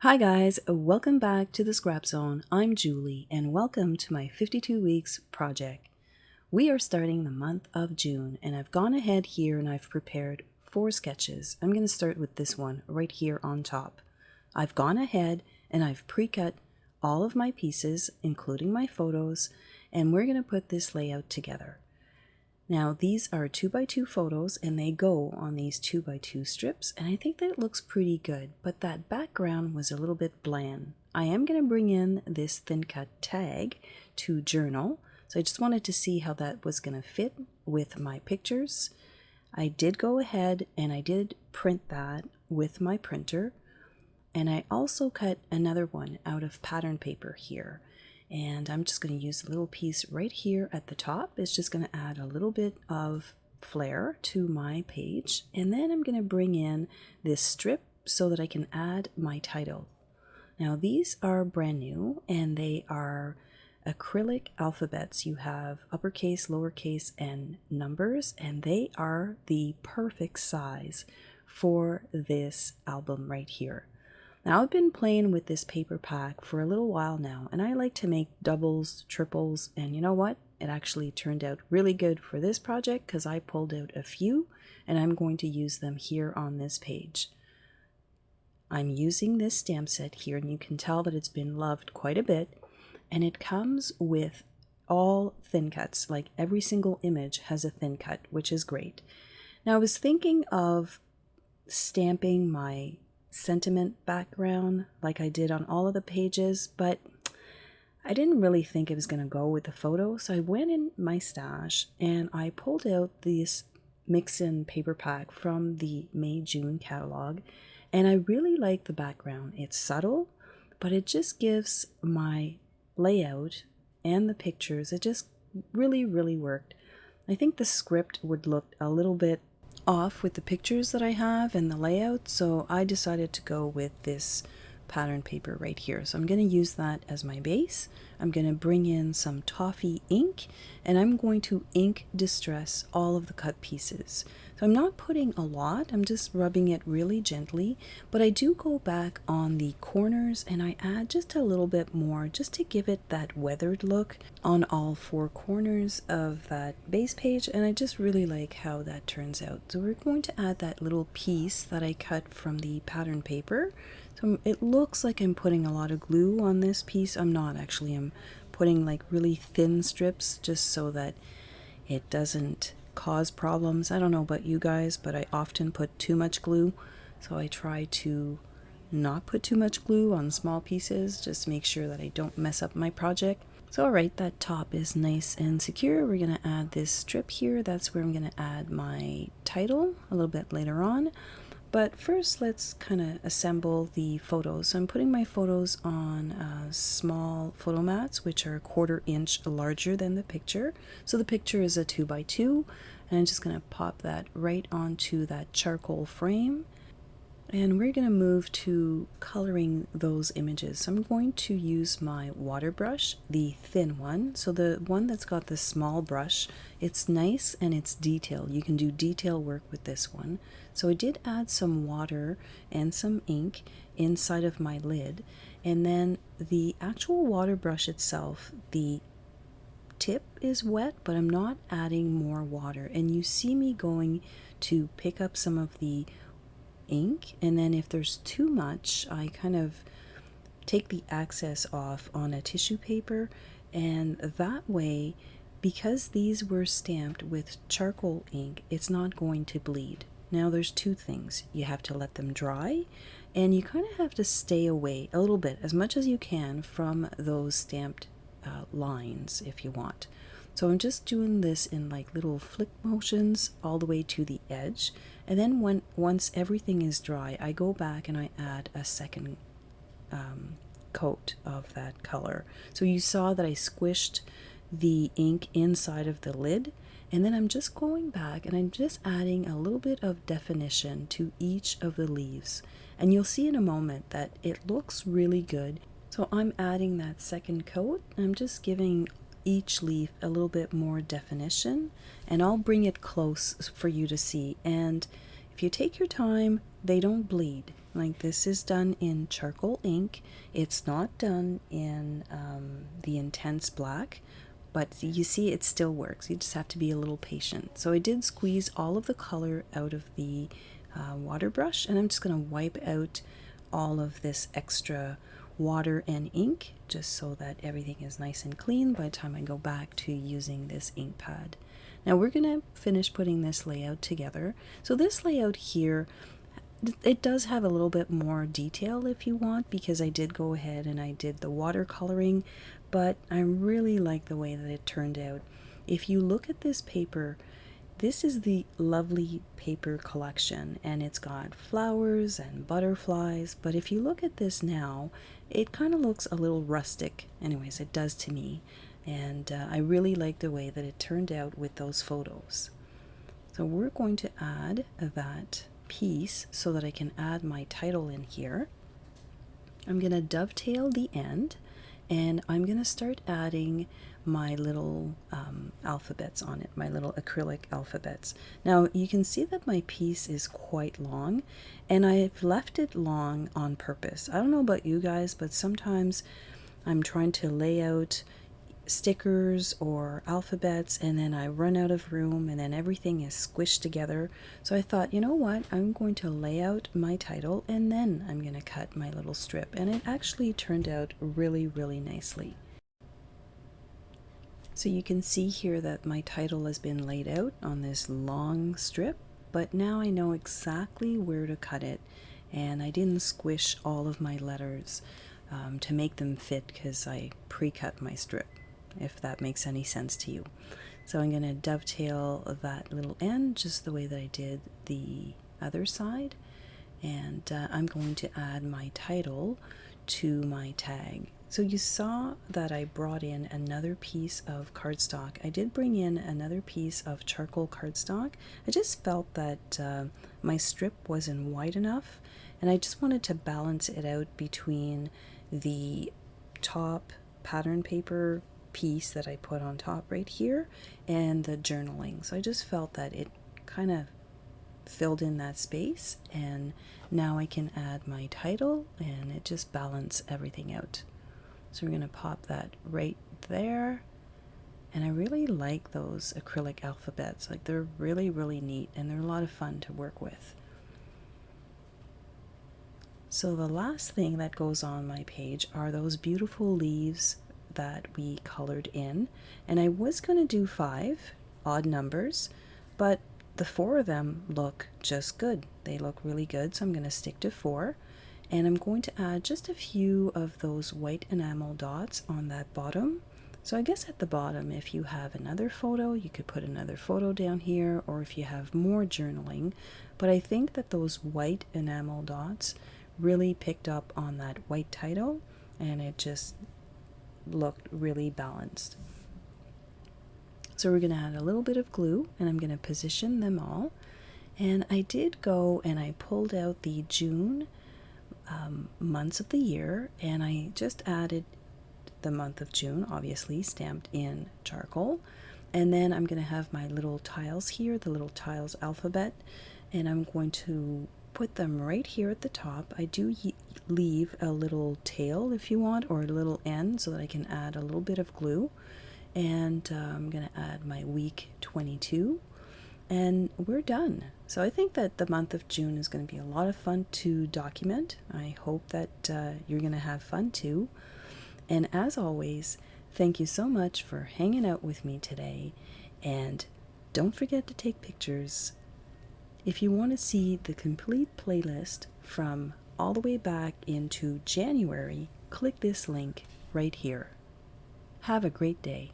Hi guys, welcome back to the Scrap Zone. I'm Julie and welcome to my 52 weeks project. We are starting the month of June and I've gone ahead here and I've prepared 4 sketches. I'm going to start with this one right here on top. I've gone ahead and I've pre-cut all of my pieces, including my photos, and we're going to put this layout together. Now these are 2x2 photos and they go on these 2x2 strips, and I think that looks pretty good, but that background was a little bit bland. I am going to bring in this thin cut tag to journal, so I just wanted to see how that was going to fit with my pictures. I did go ahead and I did print that with my printer, and I also cut another one out of pattern paper here. And I'm just going to use a little piece right here at the top. It's just going to add a little bit of flair to my page. And then I'm going to bring in this strip so that I can add my title. Now these are brand new and they are acrylic alphabets. You have uppercase, lowercase, and numbers, and they are the perfect size for this album right here. Now I've been playing with this paper pack for a little while now, and I like to make doubles, triples, and you know what? It actually turned out really good for this project because I pulled out a few and I'm going to use them here on this page. I'm using this stamp set here and you can tell that it's been loved quite a bit, and it comes with all thin cuts. Like every single image has a thin cut, which is great. Now I was thinking of stamping my sentiment background like I did on all of the pages, but I didn't really think it was going to go with the photo, so I went in my stash and I pulled out this mix-in paper pack from the May-June catalog, and I really like the background. It's subtle, but it just gives my layout and the pictures, it just really worked. I think the script would look a little bit off with the pictures that I have and the layout, so I decided to go with this pattern paper right here. So I'm going to use that as my base. I'm going to bring in some toffee ink and I'm going to ink distress all of the cut pieces. So I'm not putting a lot, I'm just rubbing it really gently, but I do go back on the corners and I add just a little bit more just to give it that weathered look on all 4 corners of that base page, and I just really like how that turns out. So we're going to add that little piece that I cut from the pattern paper. So it looks like I'm putting a lot of glue on this piece. I'm not actually. I'm putting like really thin strips just so that it doesn't cause problems. I don't know about you guys, but I often put too much glue. So I try to not put too much glue on small pieces, just make sure that I don't mess up my project. So alright, that top is nice and secure. We're going to add this strip here. That's where I'm going to add my title a little bit later on. But first, let's kind of assemble the photos. So I'm putting my photos on small photo mats, which are 1/4 inch larger than the picture. So the picture is a 2x2, and I'm just going to pop that right onto that charcoal frame. And we're going to move to coloring those images. So I'm going to use my water brush, the thin one. So the one that's got the small brush, it's nice and it's detailed. You can do detail work with this one. So I did add some water and some ink inside of my lid. And then the actual water brush itself, the tip is wet, but I'm not adding more water. And you see me going to pick up some of the ink, and then if there's too much, I kind of take the excess off on a tissue paper, and that way, because these were stamped with charcoal ink, it's not going to bleed. Now there's 2 things. You have to let them dry, and you kind of have to stay away a little bit, as much as you can, from those stamped lines if you want. So I'm just doing this in like little flick motions all the way to the edge, and then once everything is dry, I go back and I add a second coat of that color. So you saw that I squished the ink inside of the lid, and then I'm just going back and I'm just adding a little bit of definition to each of the leaves, and you'll see in a moment that it looks really good. So I'm adding that second coat, and I'm just giving each leaf a little bit more definition, and I'll bring it close for you to see. And if you take your time, they don't bleed. Like this is done in charcoal ink. It's not done in the intense black, but you see it still works. You just have to be a little patient. So I did squeeze all of the color out of the water brush, and I'm just going to wipe out all of this extra water and ink just so that everything is nice and clean by the time I go back to using this ink pad. Now we're going to finish putting this layout together. So this layout here, it does have a little bit more detail if you want, because I did go ahead and I did the watercoloring, but I really like the way that it turned out. If you look at this paper, this is the lovely paper collection, and it's got flowers and butterflies, but if you look at this now, it kind of looks a little rustic. Anyways, it does to me, and I really like the way that it turned out with those photos. So we're going to add that piece so that I can add my title in here. I'm going to dovetail the end, and I'm going to start adding my little alphabets on it, my little acrylic alphabets. Now you can see that my piece is quite long, and I've left it long on purpose. I don't know about you guys, but sometimes I'm trying to lay out stickers or alphabets and then I run out of room and then everything is squished together. So I thought, you know what, I'm going to lay out my title and then I'm going to cut my little strip, and it actually turned out really, really nicely. So you can see here that my title has been laid out on this long strip, but now I know exactly where to cut it, and I didn't squish all of my letters to make them fit because I pre-cut my strip, if that makes any sense to you. So I'm going to dovetail that little end just the way that I did the other side, and I'm going to add my title to my tag. So you saw that I brought in another piece of cardstock. I did bring in another piece of charcoal cardstock. I just felt that my strip wasn't wide enough, and I just wanted to balance it out between the top pattern paper piece that I put on top right here and the journaling. So I just felt that it kind of filled in that space, and now I can add my title and it just balanced everything out. So we're going to pop that right there, and I really like those acrylic alphabets. Like, they're really, really neat, and they're a lot of fun to work with. So the last thing that goes on my page are those beautiful leaves that we colored in, and I was going to do 5 odd numbers, but the 4 of them look just good. They look really good, so I'm going to stick to 4, and I'm going to add just a few of those white enamel dots on that bottom. So I guess at the bottom, if you have another photo, you could put another photo down here, or if you have more journaling, but I think that those white enamel dots really picked up on that white title, and it just looked really balanced. So we're going to add a little bit of glue, and I'm going to position them all. And I did go and I pulled out the June months of the year, and I just added the month of June, obviously stamped in charcoal. And then I'm going to have my little tiles here, the little tiles alphabet, and I'm going to put them right here at the top. I do leave a little tail if you want, or a little end, so that I can add a little bit of glue. And I'm going to add my week 22, and we're done. So I think that the month of June is going to be a lot of fun to document. I hope that you're going to have fun too. And as always, thank you so much for hanging out with me today, and don't forget to take pictures. If you want to see the complete playlist from all the way back into January, click this link right here. Have a great day.